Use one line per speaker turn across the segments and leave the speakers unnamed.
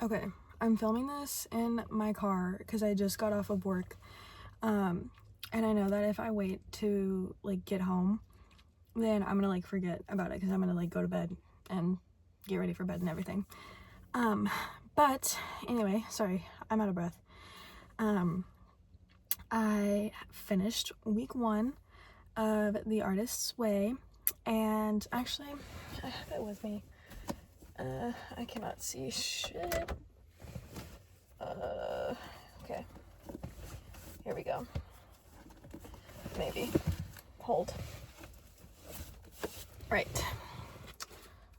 Okay, I'm filming this in my car because I just got off of work. And I know that if I wait to like get home, then I'm gonna like forget about it because I'm gonna like go to bed and get ready for bed and everything. But anyway, sorry, I'm out of breath. I finished week 1 of The Artist's Way, and actually, I have it with me. I cannot see shit. Okay. Here we go. Maybe. Hold. Right.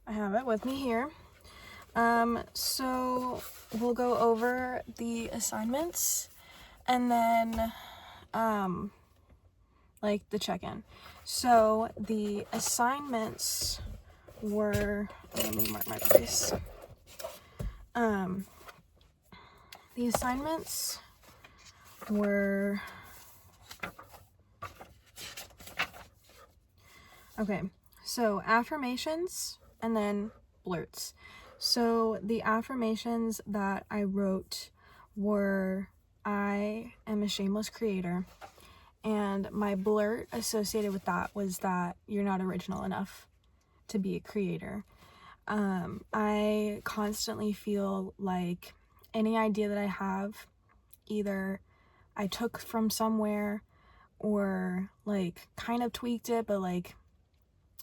I have it with me here. So we'll go over the assignments and then, like the check-in. So the assignments were, let me mark my place. The assignments were, okay, so affirmations and then blurts. So the affirmations that I wrote were, I am a shameless creator, and my blurt associated with that was that you're not original enough to be a creator. I constantly feel like any idea that I have, either I took from somewhere or like kind of tweaked it, but like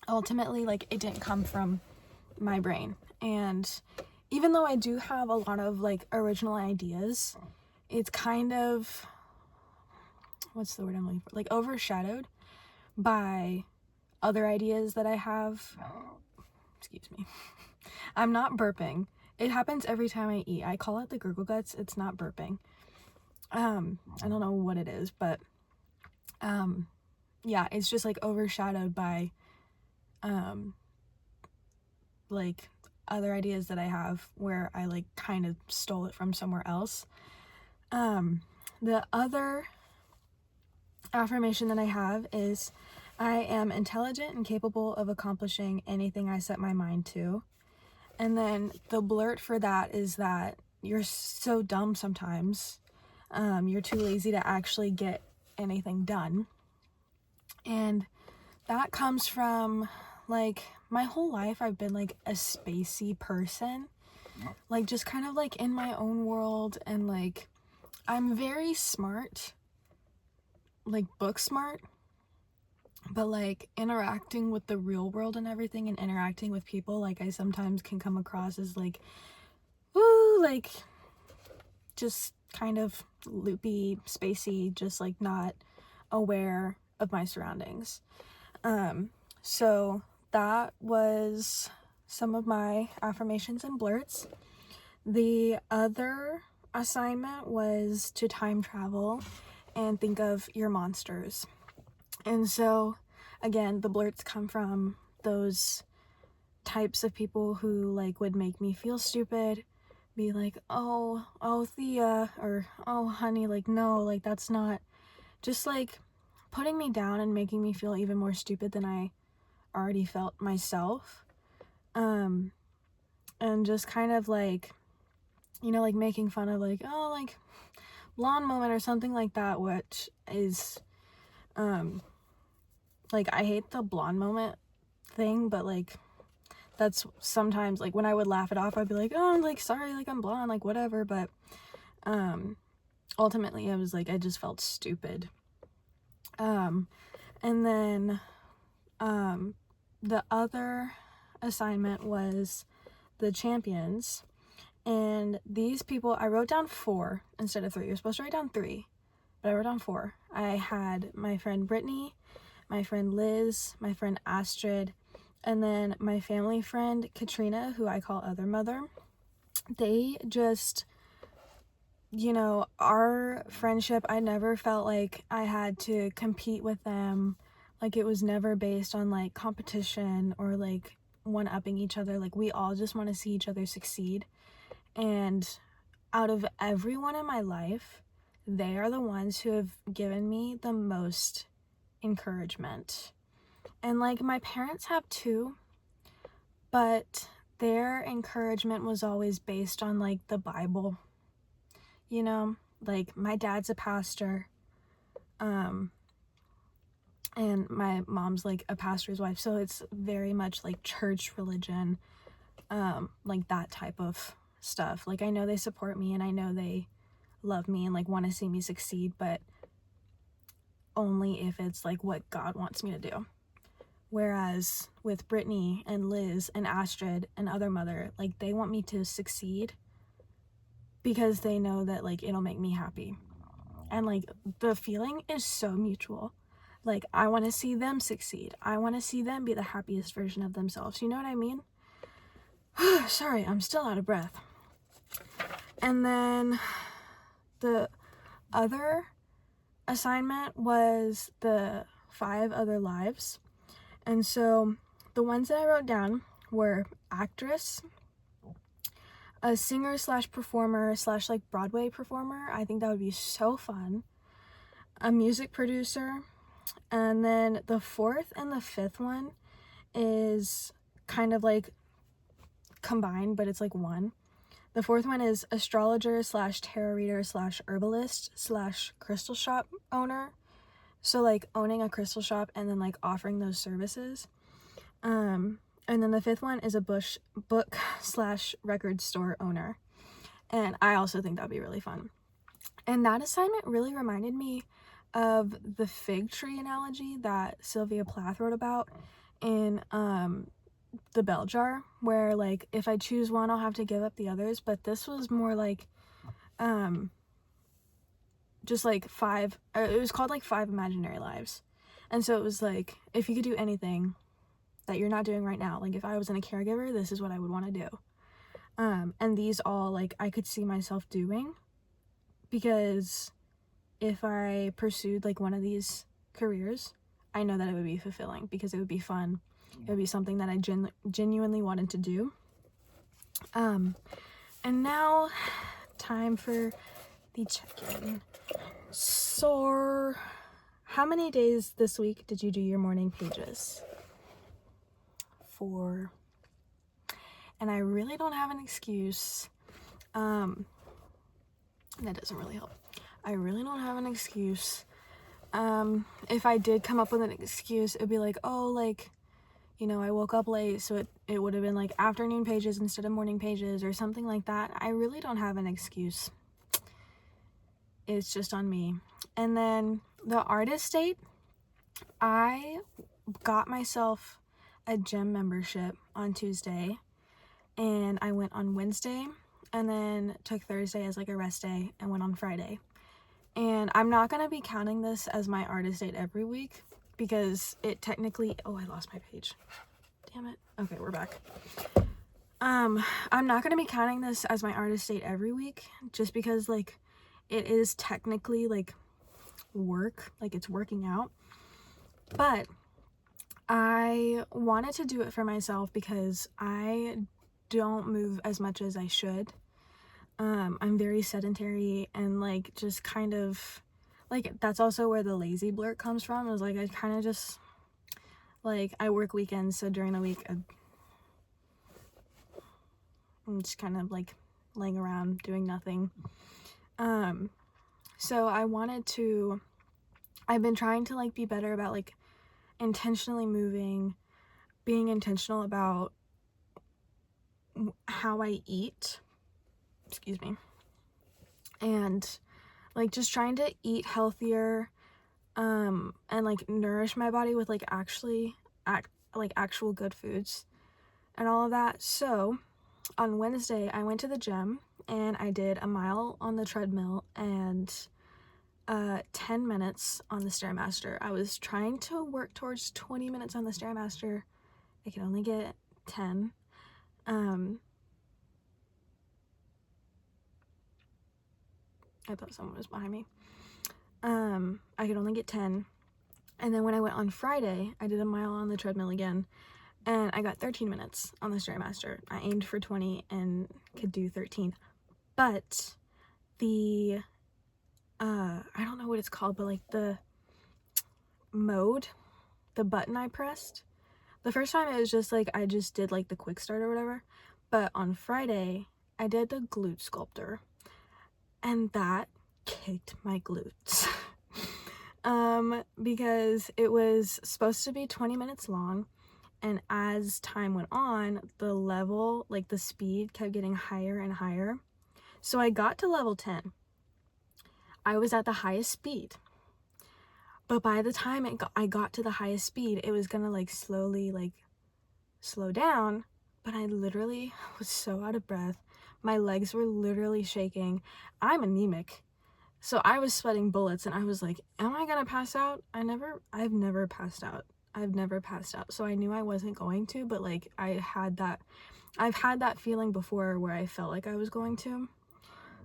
ultimately like it didn't come from my brain. And even though I do have a lot of like original ideas, it's kind of, what's the word I'm looking for, like overshadowed by other ideas that I have. Excuse me. I'm not burping. It happens every time I eat. I call it the gurgle guts. It's not burping. I don't know what it is, but yeah, it's just like overshadowed by like other ideas that I have where I like kind of stole it from somewhere else. The other affirmation that I have is, I am intelligent and capable of accomplishing anything I set my mind to. And then the blurt for that is that you're so dumb sometimes. You're too lazy to actually get anything done. And that comes from, like, my whole life I've been like a spacey person. Like just kind of like in my own world, and like I'm very smart, like book smart, but like interacting with the real world and everything and interacting with people, like I sometimes can come across as like, woo, like just kind of loopy, spacey, just like not aware of my surroundings. So that was some of my affirmations and blurts. The other assignment was to time travel and think of your monsters. And so, again, the blurts come from those types of people who like would make me feel stupid, be like, oh Thea, or oh honey, like no, like that's not, just like putting me down and making me feel even more stupid than I already felt myself. And just kind of like, you know, like making fun of like, oh, like blonde moment or something like that, which is like, I hate the blonde moment thing, but like that's sometimes like when I would laugh it off, I'd be like, oh, I'm like sorry, like I'm blonde, like whatever. But ultimately I was like, I just felt stupid. And then the other assignment was the champions. And these people, I wrote down 4 instead of 3. You're supposed to write down 3, but I wrote down 4. I had my friend Brittany, my friend Liz, my friend Astrid, and then my family friend Katrina, who I call Other Mother. They just, you know, our friendship, I never felt like I had to compete with them. Like it was never based on like competition or like one-upping each other. Like we all just want to see each other succeed. And out of everyone in my life, they are the ones who have given me the most encouragement. And like my parents have too, but their encouragement was always based on like the Bible, you know, like my dad's a pastor, and my mom's like a pastor's wife, so it's very much like church religion, like that type of stuff. Like I know they support me and I know they love me and like want to see me succeed, but only if it's like what God wants me to do. Whereas with Brittany and Liz and Astrid and other mother, like they want me to succeed because they know that like it'll make me happy. And like the feeling is so mutual. Like I want to see them succeed. I want to see them be the happiest version of themselves. You know what I mean? Sorry, I'm still out of breath. And then the other assignment was the 5 other lives. And so the ones that I wrote down were actress, a singer / performer / like Broadway performer. I think that would be so fun. A music producer. And then the 4th and the 5th one is kind of like combined, but it's like one. The 4th one is astrologer / tarot reader / herbalist / crystal shop owner. So like owning a crystal shop and then like offering those services. And then the 5th one is a book / record store owner. And I also think that'd be really fun. And that assignment really reminded me of the fig tree analogy that Sylvia Plath wrote about in the Bell Jar, where like if I choose one I'll have to give up the others, but this was more like just like 5, it was called like 5 imaginary lives. And so it was like if you could do anything that you're not doing right now, like if I wasn't a caregiver, this is what I would want to do. And these all like I could see myself doing, because if I pursued like one of these careers, I know that it would be fulfilling because it would be fun. It would be something that I genuinely wanted to do. And now time for the check-in. So how many days this week did you do your morning pages? 4. And I really don't have an excuse. That doesn't really help. I really don't have an excuse. If I did come up with an excuse, it'd be like, oh, like, you know, I woke up late, so it would have been like afternoon pages instead of morning pages or something like that. I really don't have an excuse. It's just on me. And then the artist date, I got myself a gym membership on Tuesday, and I went on Wednesday and then took Thursday as like a rest day and went on Friday. And I'm not going to be counting this as my artist date every week because it technically, oh, I lost my page. Damn it. Okay, we're back. I'm not going to be counting this as my artist date every week just because like it is technically like work, like it's working out. But I wanted to do it for myself because I don't move as much as I should. I'm very sedentary and like just kind of like that's also where the lazy blurt comes from. It was like I kind of just like I work weekends, so during the week I'm just kind of like laying around doing nothing. So I've been trying to like be better about like intentionally moving, being intentional about how I eat, excuse me, and like just trying to eat healthier, and like nourish my body with like actual good foods and all of that. So on Wednesday I went to the gym and I did a mile on the treadmill and 10 minutes on the Stairmaster. I was trying to work towards 20 minutes on the Stairmaster. I could only get 10. I thought someone was behind me. I could only get 10. And then when I went on Friday, I did a mile on the treadmill again, and I got 13 minutes on the Stairmaster. I aimed for 20 and could do 13. But the, I don't know what it's called, but like the mode, the button I pressed, The first time it was just like, I just did like the quick start or whatever. But on Friday, I did the glute sculptor. And that kicked my glutes. Because it was supposed to be 20 minutes long. And as time went on, the level, like the speed kept getting higher and higher. So I got to level 10. I was at the highest speed. But by the time I got to the highest speed, it was gonna like slowly like slow down. But I literally was so out of breath. My legs were literally shaking. I'm anemic. So I was sweating bullets and I was like, am I gonna pass out? I've never passed out. I've never passed out. So I knew I wasn't going to, but like I've had that feeling before where I felt like I was going to.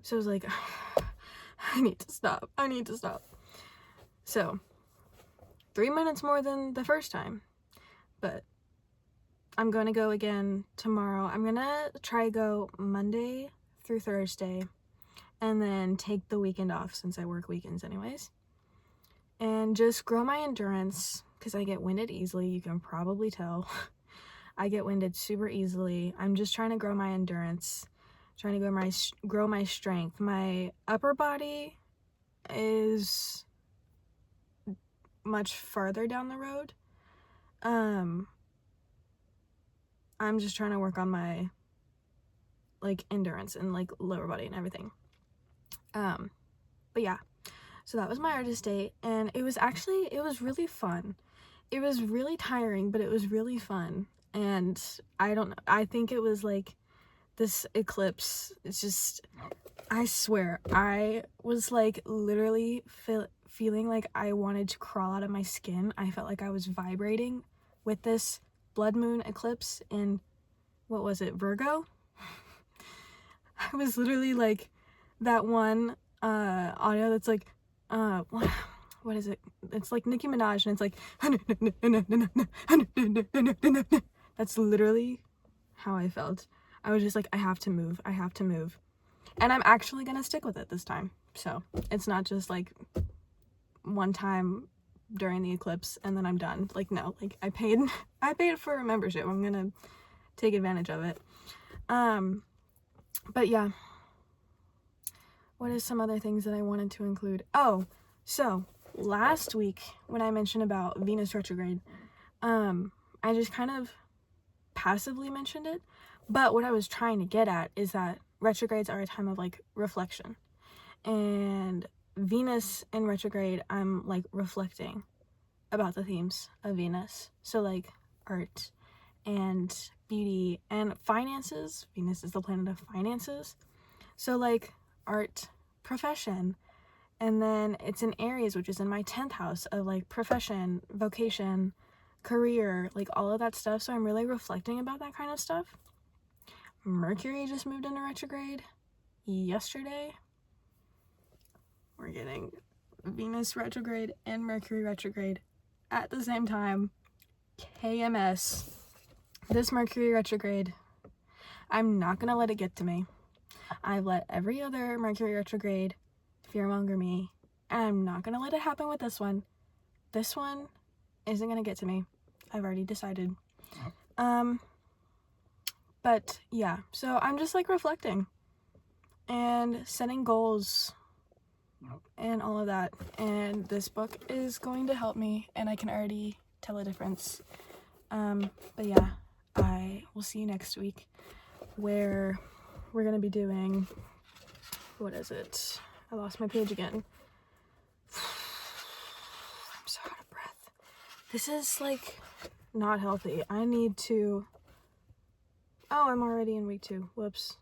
So I was like, I need to stop. So 3 minutes more than the first time, but I'm gonna go again tomorrow. I'm gonna try go Monday through Thursday and then take the weekend off since I work weekends anyways, and just grow my endurance because I get winded easily. You can probably tell. I get winded super easily. I'm just trying to grow my endurance, trying to grow my strength. My upper body is much farther down the road. I'm just trying to work on my like endurance and like lower body and everything. But yeah, so that was my artist date, and it was really fun. It was really tiring, but it was really fun. And I don't know, I think it was like this eclipse. It's just, I swear, I was like literally feeling like I wanted to crawl out of my skin. I felt like I was vibrating with this blood moon eclipse in, what was it, Virgo? I was literally like that one audio that's like, what is it? It's like Nicki Minaj, and it's like, that's literally how I felt. I was just like, I have to move. And I'm actually gonna stick with it this time. So it's not just like one time during the eclipse and then I'm done. Like, no, like I paid for a membership. I'm gonna take advantage of it. But yeah, what is some other things that I wanted to include? Oh, so last week when I mentioned about Venus retrograde, I just kind of passively mentioned it, but what I was trying to get at is that retrogrades are a time of like reflection, and Venus in retrograde, I'm like reflecting about the themes of Venus. So like art and beauty and finances. Venus is the planet of finances. So like art, profession, and then it's in Aries, which is in my 10th house of like profession, vocation, career, like all of that stuff. So I'm really reflecting about that kind of stuff. Mercury just moved into retrograde yesterday. We're getting Venus retrograde and Mercury retrograde at the same time. KMS. This Mercury retrograde, I'm not gonna let it get to me. I've let every other Mercury retrograde fearmonger me, and I'm not gonna let it happen with this one. This one isn't gonna get to me. I've already decided. But yeah, so I'm just like reflecting and setting goals and all of that, and this book is going to help me, and I can already tell a difference. But yeah, I will see you next week where we're gonna be doing, what is it? I lost my page again. I'm so out of breath. This is like not healthy. I need to, oh, I'm already in week 2. Whoops.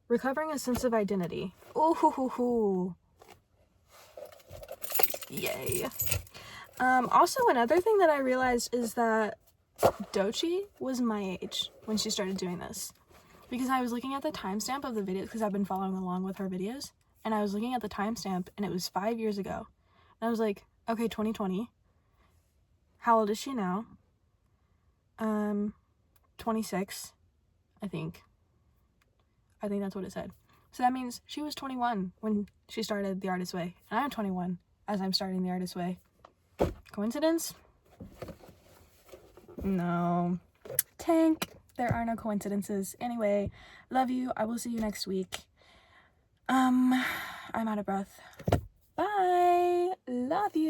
Recovering a sense of identity. Ooh, hoo, hoo, hoo. Yay. Also, another thing that I realized is that Doechii was my age when she started doing this. Because I was looking at the timestamp of the videos, because I've been following along with her videos, and I was looking at the timestamp, and it was 5 years ago. And I was like, okay, 2020. How old is she now? 26, I think. I think that's what it said. So that means she was 21 when she started The Artist's Way, and I'm 21 as I'm starting The Artist's Way. Coincidence? No. Tank. There are no coincidences. Anyway, love you. I will see you next week. I'm out of breath. Bye. Love you.